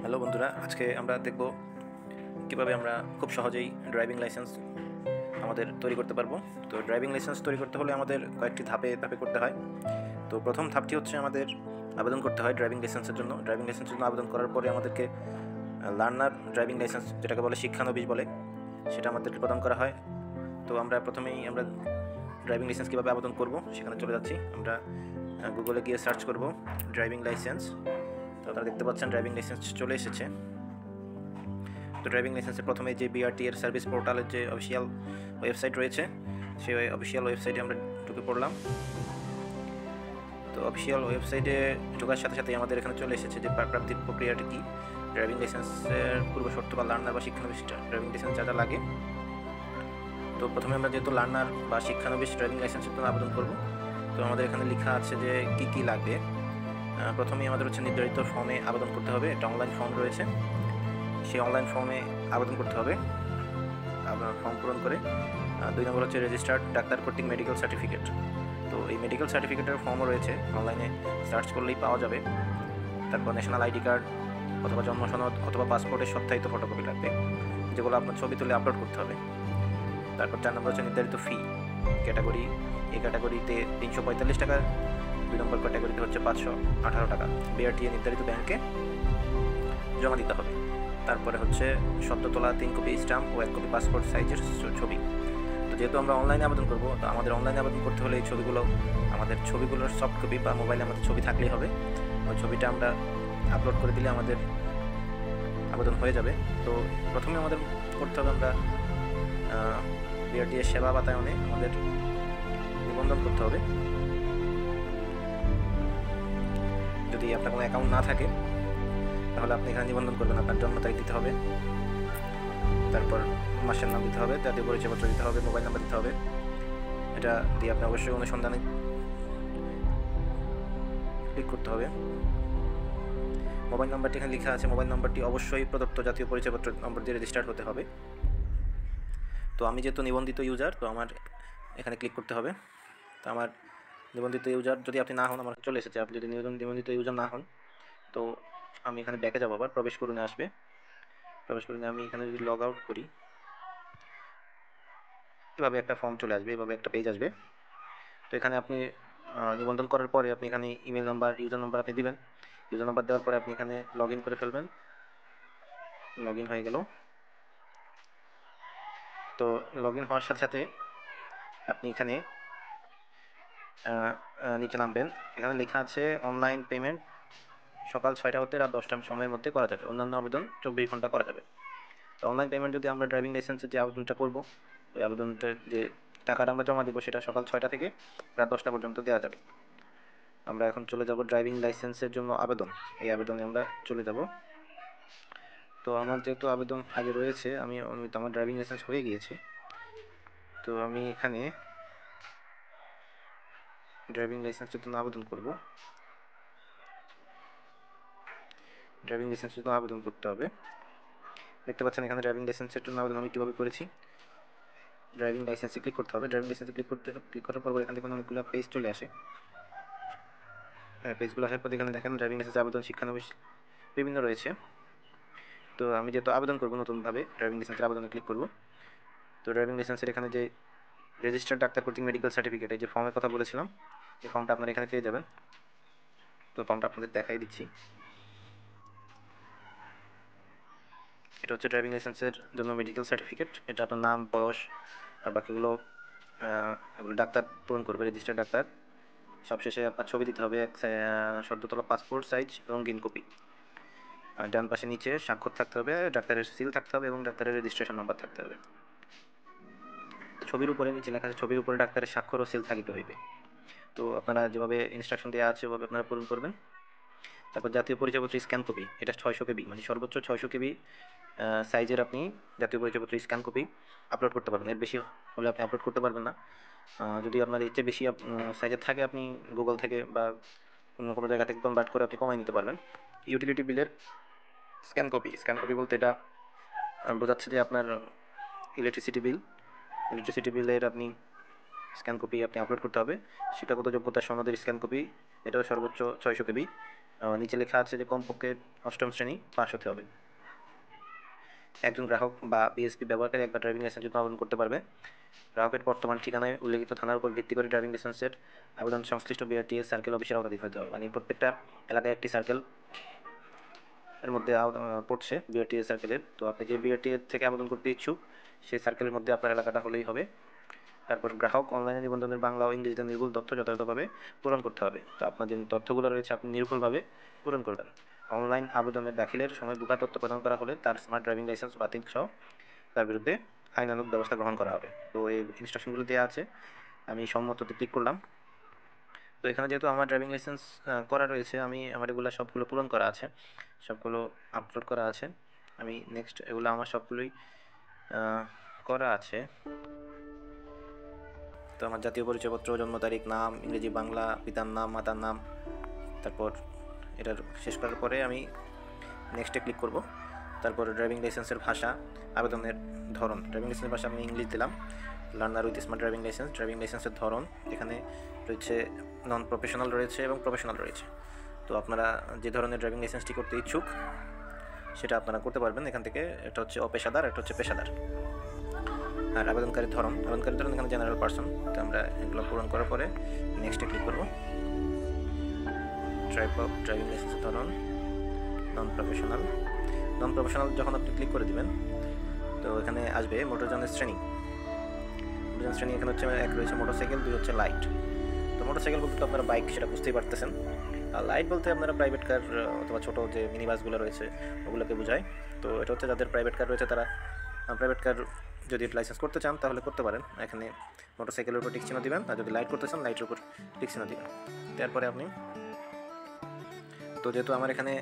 Hello বন্ধুরা, আজকে আমরা দেখব কিভাবে আমরা খুব সহজেই ড্রাইভিং লাইসেন্স আমাদের তৈরি করতে পারবো। তো ড্রাইভিং লাইসেন্স তৈরি করতে হলে আমাদের কয়েকটি ধাপে ধাপে করতে হয়। তো প্রথম ধাপটি হচ্ছে আমাদের আবেদন করতে হয় ড্রাইভিং লাইসেন্সের জন্য। ড্রাইভিং লাইসেন্সের জন্য আবেদন করার পরে আমাদেরকে লার্নার ড্রাইভিং লাইসেন্স, যেটাকে বলে শিক্ষানবিশ বলে, সেটা আমাদেরকে প্রদান করা হয়। তো আমরা প্রথমেই ড্রাইভিং লাইসেন্স কীভাবে আবেদন করব সেখানে চলে যাচ্ছি। আমরা গুগলে গিয়ে সার্চ করব ড্রাইভিং লাইসেন্স। তো আপনারা দেখতে পাচ্ছেন ড্রাইভিং লাইসেন্স চলে এসেছে। তো ড্রাইভিং লাইসেন্সের প্রথমে যে বিআরটি এর সার্ভিস পোর্টালের যে অফিসিয়াল ওয়েবসাইট রয়েছে, সেই অফিসিয়াল ওয়েবসাইটে আমরা ঢুকে পড়লাম। তো অফিসিয়াল ওয়েবসাইটে ঢোকার সাথে সাথে আমাদের এখানে চলে এসেছে যে প্রাপ্তির প্রক্রিয়াটা কী, ড্রাইভিং লাইসেন্সের পূর্ব শর্ত বা লার্নার বা শিক্ষানবিশ ড্রাইভিং লাইসেন্স যা যা লাগে। তো প্রথমে আমরা যেহেতু লার্নার বা শিক্ষানবিশ ড্রাইভিং লাইসেন্সের জন্য আবেদন করব, তো আমাদের এখানে লেখা আছে যে কী কী লাগবে। প্রথমেই আমাদের হচ্ছে নির্ধারিত ফর্মে আবেদন করতে হবে। একটা অনলাইন ফর্ম রয়েছে, সেই অনলাইন ফর্মে আবেদন করতে হবে। আপনার ফর্ম পূরণ করে 2 নম্বর হচ্ছে রেজিস্টার্ড ডাক্তার কর্তৃক মেডিকেল সার্টিফিকেট। তো এই মেডিকেল সার্টিফিকেটের ফর্মও রয়েছে, অনলাইনে সার্চ করলেই পাওয়া যাবে। তারপর ন্যাশনাল আইডি কার্ড অথবা জন্ম সনদ অথবা পাসপোর্টের সত্যায়িত ফটোকপি লাগবে, যেগুলো আপনার ছবি তুলে আপলোড করতে হবে। তারপর 4 নম্বর হচ্ছে নির্ধারিত ফি ক্যাটাগরি। এই ক্যাটাগরিতে 345 টাকা, 2 নম্বর ক্যাটাগরিতে হচ্ছে 518 টাকা বিআরটিএ নির্ধারিত ব্যাংকে জমা দিতে হবে। তারপরে হচ্ছে সদ্য তোলা 3 কপি স্ট্যাম্প ও 1 কপি পাসপোর্ট সাইজের ছবি। তো যেহেতু আমরা অনলাইনে আবেদন করব, তো আমাদের অনলাইনে আবেদন করতে হলে এই ছবিগুলোর সফট কপি বা মোবাইলে আমাদের ছবি থাকলেই হবে। ওই ছবিটা আমরা আপলোড করে দিলে আমাদের আবেদন হয়ে যাবে। তো প্রথমে আমাদের করতে হবে, আমরা বিআরটিএ সেবা বাতায়নে আমাদের নিবন্ধন করতে হবে। যদি আপনার কোনো অ্যাকাউন্ট না থাকে তাহলে আপনি এখানে নিবন্ধন করবেন। আপনার জন্ম তারিখ দিতে হবে, তারপর মাসের নাম দিতে হবে, জাতীয় পরিচয়পত্র দিতে হবে, মোবাইল নাম্বার দিতে হবে। এটা দিয়ে আপনি অবশ্যই অনুসন্ধানে ক্লিক করতে হবে। মোবাইল নাম্বারটি এখানে লেখা আছে, মোবাইল নাম্বারটি অবশ্যই প্রদত্ত জাতীয় পরিচয়পত্র নম্বর দিয়ে রেজিস্টার্ড হতে হবে। তো আমি যেহেতু নিবন্ধিত ইউজার, তো আমার এখানে ক্লিক করতে হবে। তো আমার নিবন্ধিত ইউজার যদি আপনি না হন, আমার চলে এসেছে। আপনি যদি নিবন্ধিত ইউজার না হন, তো আমি এখানে ব্যাকে যাবো, আবার প্রবেশ করুনে আসবে। প্রবেশ করুনে আমি এখানে যদি লগ আউট করি, এভাবে একটা ফর্ম চলে আসবে, এভাবে একটা পেজ আসবে। তো এখানে আপনি নিবন্ধন করার পরে আপনি এখানে ইমেল নাম্বার, ইউজার নাম্বার আপনি দিবেন। ইউজার নাম্বার দেওয়ার পরে আপনি এখানে লগ ইন করে ফেলবেন। লগ ইন হয়ে গেল। তো লগ ইন হওয়ার সাথে সাথে আপনি এখানে নিচে নামবেন। এখানে লেখা আছে অনলাইন পেমেন্ট সকাল 6টা হতে রাত 10টা সময়ের মধ্যে করা যাবে। অন্যান্য আবেদন 24 ঘন্টা করা যাবে। তো অনলাইন পেমেন্ট যদি আমরা ড্রাইভিং লাইসেন্সের যে আবেদনটা করব, ওই আবেদনটার যে টাকাটা আমরা জমা দেবো, সেটা সকাল 6টা থেকে রাত 10টা পর্যন্ত দেওয়া যাবে। আমরা এখন চলে যাব ড্রাইভিং লাইসেন্সের জন্য আবেদন। এই আবেদনে আমরা চলে যাব। তো আমার যেহেতু আবেদন আগে রয়েছে, তো আমার ড্রাইভিং লাইসেন্স হয়ে গিয়েছে। তো আমি এখানে ড্রাইভিং লাইসেন্সের জন্য আবেদন করব। ড্রাইভিং লাইসেন্সের জন্য আবেদন করতে হবে। দেখতে পাচ্ছেন এখানে ড্রাইভিং লাইসেন্সের জন্য আবেদন আমি কীভাবে করেছি। ড্রাইভিং লাইসেন্সে ক্লিক করতে হবে। ড্রাইভিং লাইসেন্সে ক্লিক করার পর এখান থেকে অনেকগুলো পেজ চলে আসে। পেজগুলো আসার পর এখানে দেখেন ড্রাইভিং লাইসেন্স আবেদন শিক্ষানবিশ বিভিন্ন রয়েছে। তো আমি যেহেতু আবেদন করব নতুনভাবে, ড্রাইভিং লাইসেন্সের আবেদনে ক্লিক করব। তো ড্রাইভিং লাইসেন্সের এখানে যে রেজিস্টার্ড ডাক্তার কর্তৃক মেডিকেল সার্টিফিকেট, এই যে ফর্মের কথা বলেছিলাম, এই ফর্মটা আপনারা এখানে পেয়ে যাবেন। তো ফর্মটা আপনাদের দেখাই দিচ্ছি। এটা হচ্ছে ড্রাইভিং লাইসেন্সের জন্য মেডিকেল সার্টিফিকেট। এটা আপনার নাম, বয়স আর বাকিগুলো ডাক্তার পূরণ করবে, রেজিস্টার্ড ডাক্তার। সবশেষে আপনার ছবি দিতে হবে, সদ্য তোলা পাসপোর্ট সাইজ রঙিন কপি। আর ডান পাশে নিচে স্বাক্ষর থাকতে হবে, ডাক্তারের সিল থাকতে হবে এবং ডাক্তারের রেজিস্ট্রেশন নাম্বার থাকতে হবে। ছবির উপরে নিচে লেখা আছে, ছবির উপরে ডাক্তারের স্বাক্ষর ও সিল থাকিতে হইবে। তো আপনারা যেভাবে ইনস্ট্রাকশন দেওয়া আছে ওভাবে আপনারা পূরণ করবেন। তারপর জাতীয় পরিচয়পত্র স্ক্যান কপি, এটা 600 কেবি, মানে সর্বোচ্চ 600 কেবি সাইজের আপনি জাতীয় পরিচয়পত্র স্ক্যান কপি আপলোড করতে পারবেন। এর বেশি হলে আপনি আপলোড করতে পারবেন না। যদি আপনার এর চেয়ে বেশি সাইজের থাকে, আপনি গুগল থেকে বা অন্য কোনো জায়গা থেকে কনভার্ট করে আপনি কমাই নিতে পারবেন। ইউটিলিটি বিলের স্ক্যান কপি বলতে এটা বোঝাচ্ছে যে আপনার ইলেকট্রিসিটি বিলের আপনি স্ক্যান কপি আপনি আপলোড করতে হবে। শিক্ষাগত যোগ্যতার সনদের স্ক্যান কপি, এটাও সর্বোচ্চ 600 কেবি। নিচে লেখা আছে যে কমপক্ষে 8ম শ্রেণী পাস হতে হবে। একজন গ্রাহক বা বিএসপি ব্যবহারকারী একবার ড্রাইভিং লাইসেন্স জন্য আবেদন করতে পারবে। গ্রাহকের বর্তমান ঠিকানায় উল্লেখিত থানার উপর ভিত্তি করে ড্রাইভিং লাইসেন্সের আবেদন সংশ্লিষ্ট বিআরটিএ সার্কেল অফিসের আওতাধীন হতে হবে। মানে প্রত্যেকটা এলাকায় একটি সার্কেল এর মধ্যে পড়ছে বিআরটিএ সার্কেলের। তো আপনি যে বিআরটিএ থেকে আবেদন করতে ইচ্ছুক সেই সার্কেলের মধ্যে আপনার এলাকাটা হলেই হবে। তারপর গ্রাহক অনলাইনে নিবন্ধনের বাংলা ও ইংরেজিতে নির্ভুল তথ্য যথাযথভাবে পূরণ করতে হবে। তো আপনার যে তথ্যগুলো রয়েছে আপনি নির্ভুলভাবে পূরণ করবেন। অনলাইন আবেদনের দাখিলের সময় ভুয়া তথ্য প্রদান করা হলে তার স্মার্ট ড্রাইভিং লাইসেন্স বাতিল সহ তার বিরুদ্ধে আইনানুগ ব্যবস্থা গ্রহণ করা হবে। তো এই ইনস্ট্রাকশনগুলো দেওয়া আছে, আমি সম্মততে ক্লিক করলাম। তো এখানে যেহেতু আমার ড্রাইভিং লাইসেন্স করা রয়েছে, আমি আমার এগুলো সবগুলো পূরণ করা আছে, সবগুলো আপলোড করা আছে। আমি নেক্সট এগুলো আমার সবগুলোই করা আছে। তো আমার জাতীয় পরিচয়পত্র, জন্ম তারিখ, নাম, ইংরেজি, বাংলা, পিতার নাম, মাতার নাম, তারপর এটার শেষ করার পরে আমি নেক্সটে ক্লিক করব। তারপর ড্রাইভিং লাইসেন্সের ভাষা, আবেদনের ধরন, ড্রাইভিং লাইসেন্সের ভাষা আমি ইংলিশ দিলাম, learner with smart driving licence. Driving লাইসেন্সের ধরন এখানে রয়েছে নন প্রফেশনাল রয়েছে এবং প্রফেশনাল রয়েছে। তো আপনারা যে ধরনের ড্রাইভিং লাইসেন্সটি করতে ইচ্ছুক সেটা আপনারা করতে পারবেন এখান থেকে। এটা হচ্ছে অপেশাদার, এটা হচ্ছে পেশাদার। আর আবেদনকারীর ধরন এখানে জেনারেল পারসন। তো আমরা এগুলো পূরণ করার পরে নেক্সটে ক্লিক করব। ড্রাইভিং লাইসেন্সের ধরন নন প্রফেশনাল যখন আপনি ক্লিক করে দিবেন তো এখানে আসবে মোটরযানের শ্রেণী। এখানে হচ্ছে এক রয়েছে মোটরসাইকেল, 2 হচ্ছে লাইট। তো মোটরসাইকেল বলতে তো আপনারা বাইক, সেটা বুঝতেই পারতেছেন। আর লাইট বলতে আপনারা প্রাইভেট কার অথবা ছোটো যে মিনি বাসগুলো রয়েছে ওগুলোকে বোঝায়। তো এটা হচ্ছে যাদের প্রাইভেট কার রয়েছে তারা প্রাইভেট কার যদি লাইসেন্স করতে চান তাহলে করতে পারেন। এখানে মোটরসাইকেলের উপর টিক চিহ্ন দিবেন, আর যদি লাইট করতে চান লাইটের উপর টিক চিহ্ন দিবেন। তারপরে আপনি, তো যেহেতু আমার এখানে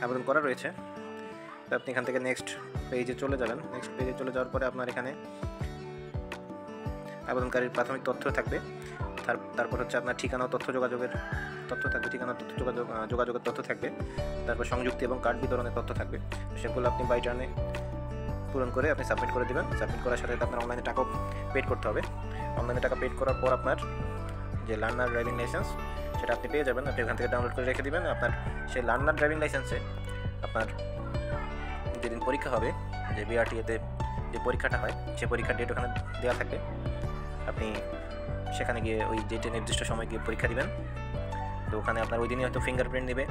আবেদন করা রয়েছে তো আপনি এখান থেকে নেক্সট পেজে চলে যাবেন। নেক্সট পেজে চলে যাওয়ার পরে আপনার এখানে আবেদনকারীর প্রাথমিক তথ্য থাকবে। তারপর হচ্ছে আপনার ঠিকানা ও তথ্য যোগাযোগের তথ্য থাকবে, যোগাযোগের তথ্য থাকবে। তারপর সংযুক্তি এবং কার্ড বিতরণের তথ্য থাকবে। সেগুলো আপনি বাই টার্নে পূরণ করে আপনি সাবমিট করে দেবেন। সাবমিট করার সাথে আপনার অনলাইনে টাকাও পেড করতে হবে। অনলাইনে টাকা পেড করার পর আপনার যে লার্নার ড্রাইভিং লাইসেন্স সেটা আপনি পেয়ে যাবেন। আপনি এখান থেকে ডাউনলোড করে রেখে দেবেন। আপনার সেই লার্নার ড্রাইভিং লাইসেন্সে আপনার যেদিন পরীক্ষা হবে, যে বিআরটিএতে যে পরীক্ষাটা হয় সেই পরীক্ষার ডেট ওখানে দেওয়া থাকবে। আপনি সেখানে গিয়ে ওই ডেটে নির্দিষ্ট সময় গিয়ে পরীক্ষা দিবেন। তো ওখানে আপনার ওই দিনই হয়তো ফিঙ্গারপ্রিন্ট নেবে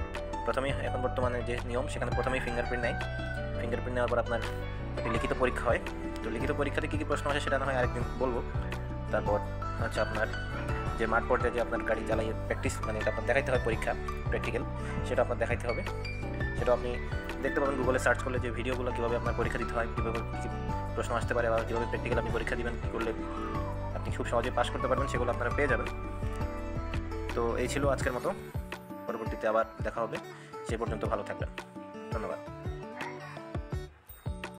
প্রথমেই। এখন বর্তমানে যে নিয়ম সেখানে প্রথমেই ফিঙ্গারপ্রিন্ট নেয়। ফিঙ্গারপ্রিন্ট নেওয়ার পর আপনার একটি লিখিত পরীক্ষা হয়। তো লিখিত পরীক্ষাতে কী কী প্রশ্ন আসে সেটা না হয় আরেকদিন বলবো। তারপর হচ্ছে আপনার যে মাঠ পর্যায়ে যে আপনার গাড়ি চালাইয়ে প্র্যাকটিস, মানে এটা আপনার দেখাইতে হয় পরীক্ষা, প্র্যাকটিক্যাল, সেটা আপনার দেখাইতে হবে। সেটা আপনি দেখতে পাবেন গুগলে সার্চ করলে যে ভিডিওগুলো কীভাবে আপনার পরীক্ষা দিতে হয়, কীভাবে কী প্রশ্ন আসতে পারে, বা কীভাবে প্র্যাকটিক্যাল আপনি পরীক্ষা দিবেন, কী করলে আপনি খুব সহজে পাস করতে পারবেন, সেগুলো আপনারা পেয়ে যাবেন। তো এই ছিল আজকের মতো। পরবর্তীতে আবার দেখা হবে। সে পর্যন্ত ভালো থাকবেন। ধন্যবাদ।